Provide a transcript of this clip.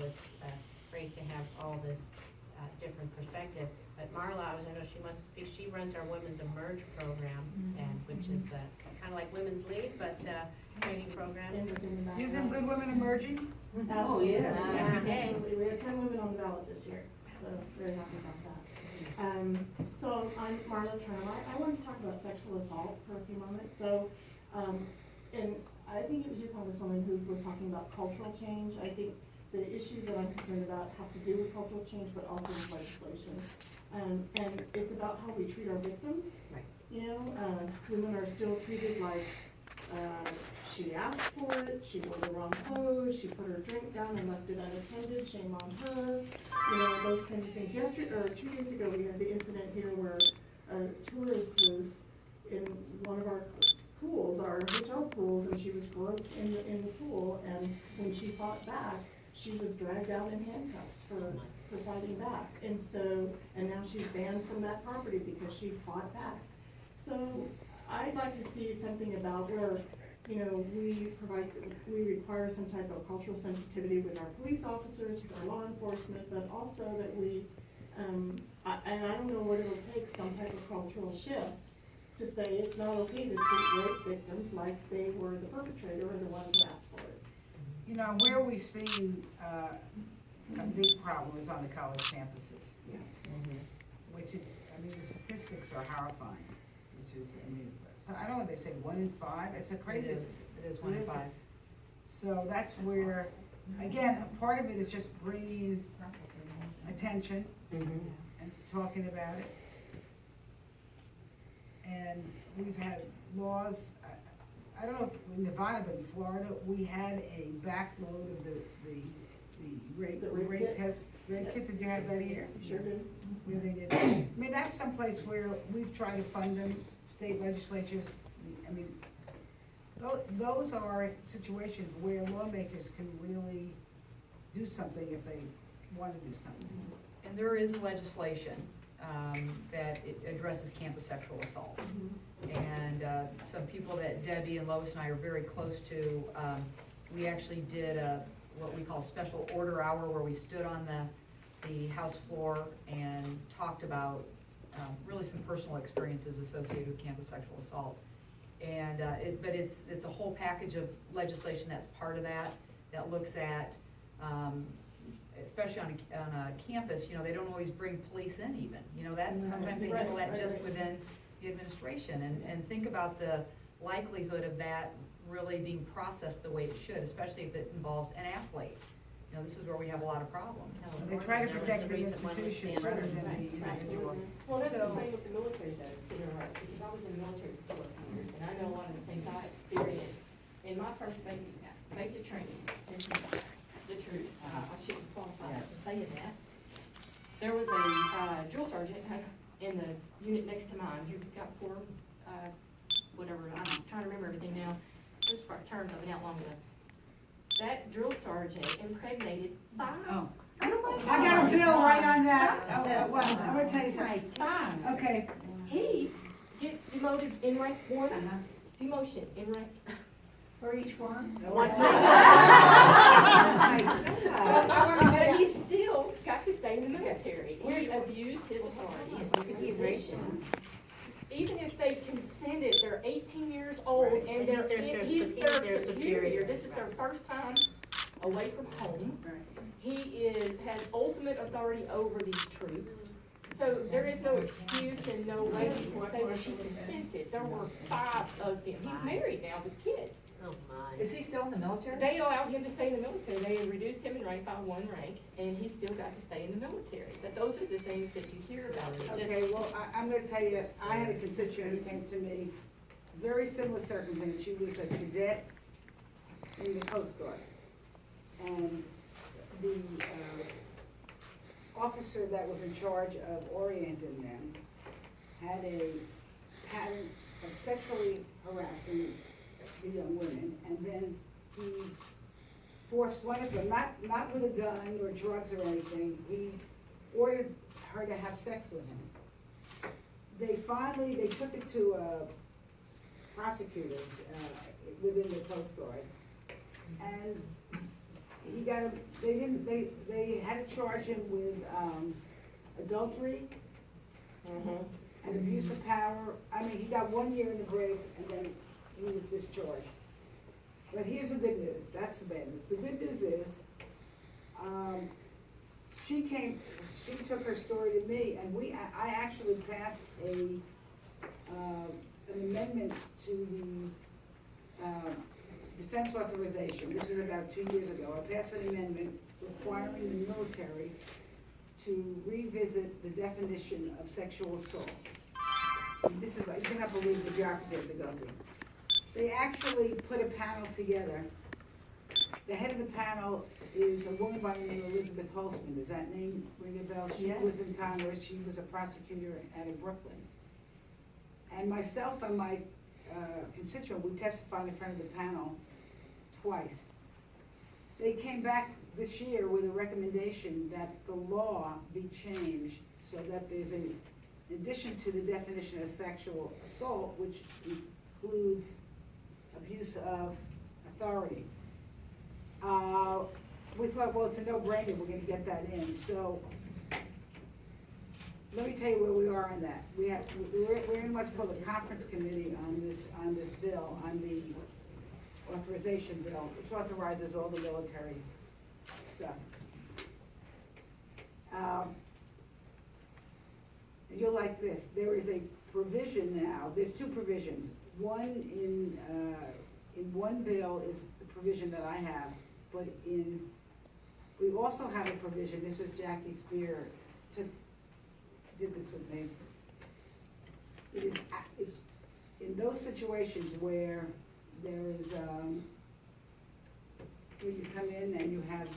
it's great to have all this different perspective. But Marla, I know she must speak, she runs our Women's Emerge program, and which is kind of like Women's Lead, but training program. Isn't Good Women emerging? Oh, yes. Absolutely. We have 10 women on the ballot this year, so very happy about that. So I'm Marla Turner. I want to talk about sexual assault for a few moments. So, and I think it was you, Congresswoman, who was talking about cultural change. I think the issues that I'm concerned about have to do with cultural change, but also with legislation. And it's about how we treat our victims. Right. You know, women are still treated like she asked for it, she wore the wrong clothes, she put her drink down and left it unattended, shame on her. You know, those kinds of things. 2 days ago, we had the incident here where a tourist was in one of our pools, our hotel pools, and she was groped in the pool, and when she fought back, she was dragged out in handcuffs for fighting back. And now she's banned from that property because she fought back. So I'd like to see something about where, you know, we require some type of cultural sensitivity with our police officers, with our law enforcement, but also that we, and I don't know what it'll take, some type of cultural shift to say it's not okay to treat rape victims like they were the perpetrator or the one who asked for it. You know, where we see a big problem is on the college campuses. Yeah. Which is, I mean, the statistics are horrifying, which is, I mean, so I don't know what they say, 1 in 5, it's a crazy. It is 1 in 5. So that's where, again, a part of it is just bringing attention and talking about it. And we've had laws, I don't know if in Nevada, but in Florida, we had a backload of the rape test. Rape kits, did you have that here? Sure did. Where they did. I mean, that's someplace where we've tried to fund them, state legislatures. I mean, those are situations where lawmakers can really do something if they want to do something. And there is legislation that addresses campus sexual assault. And some people that Debbie and Lois and I are very close to, we actually did what we call special order hour, where we stood on the House floor and talked about really some personal experiences associated with campus sexual assault. And but it's a whole package of legislation that's part of that looks at, especially on a campus, you know, they don't always bring police in even, you know, that sometimes they handle that just within the administration, and think about the likelihood of that really being processed the way it should, especially if it involves an athlete. You know, this is where we have a lot of problems. They try to protect the institution rather than the individuals. Well, that's the same with the military though, too, right? Because I was in the military for 12 years, and I know a lot of the things I experienced in my first basic training. This is the truth. I shouldn't qualify for saying that. There was a drill sergeant in the unit next to mine who got for whatever. I'm trying to remember everything now. This terms I've been out long enough. That drill sergeant impregnated 5. Oh. I don't know. I got a bill right on that. Oh, well, I'm gonna tell you something. 5. Okay. He gets demoted in rank 1, demotion in rank. For each one? But he still got to stay in the military. He abused his authority and his position. Even if they consented, they're 18 years old and he's their superior. This is their first time away from home. He has ultimate authority over these troops. So there is no excuse and no way you can say that she consented. There were 5 of them. He's married now with kids. Oh my. Is he still in the military? They allowed him to stay in the military. They reduced him in rank by 1 rank, and he still got to stay in the military. But those are the things that you hear about. Okay, well, I'm gonna tell you, I had a constituent who came to me, very similar circumstance. She was a cadet in the Coast Guard. And the officer that was in charge of orienting them had a pattern of sexually harassing the young women, and then he forced one of them, not with a gun or drugs or anything, he ordered her to have sex with him. They took it to prosecutors within the Coast Guard, and he got him, they had to charge him with, adultery and abuse of power. I mean, he got 1 year in the break and then he was discharged. But here's the good news, that's the bad news. The good news is, she took her story to me, and I actually passed an amendment to the, defense authorization. This was about 2 years ago. I passed an amendment requiring the military to revisit the definition of sexual assault. This is, I cannot believe the bureaucracy of the government. They actually put a panel together. The head of the panel is a woman by the name of Elizabeth Holtzman. Does that name ring a bell? She Yes. was in Congress. She was a prosecutor out of Brooklyn. And myself and my constituent, we testified in front of the panel twice. They came back this year with a recommendation that the law be changed so that there's in addition to the definition of sexual assault, which includes abuse of authority. We thought, well, it's a no-brainer, we're gonna get that in, so let me tell you where we are on that. We're in what's called a conference committee on this bill, on the authorization bill, which authorizes all the military stuff. And you'll like this, there is a provision now, there's two provisions. One in one bill is the provision that I have, but we also have a provision, this was Jacky Spear, did this with me. It's in those situations where there is, where you come in and you have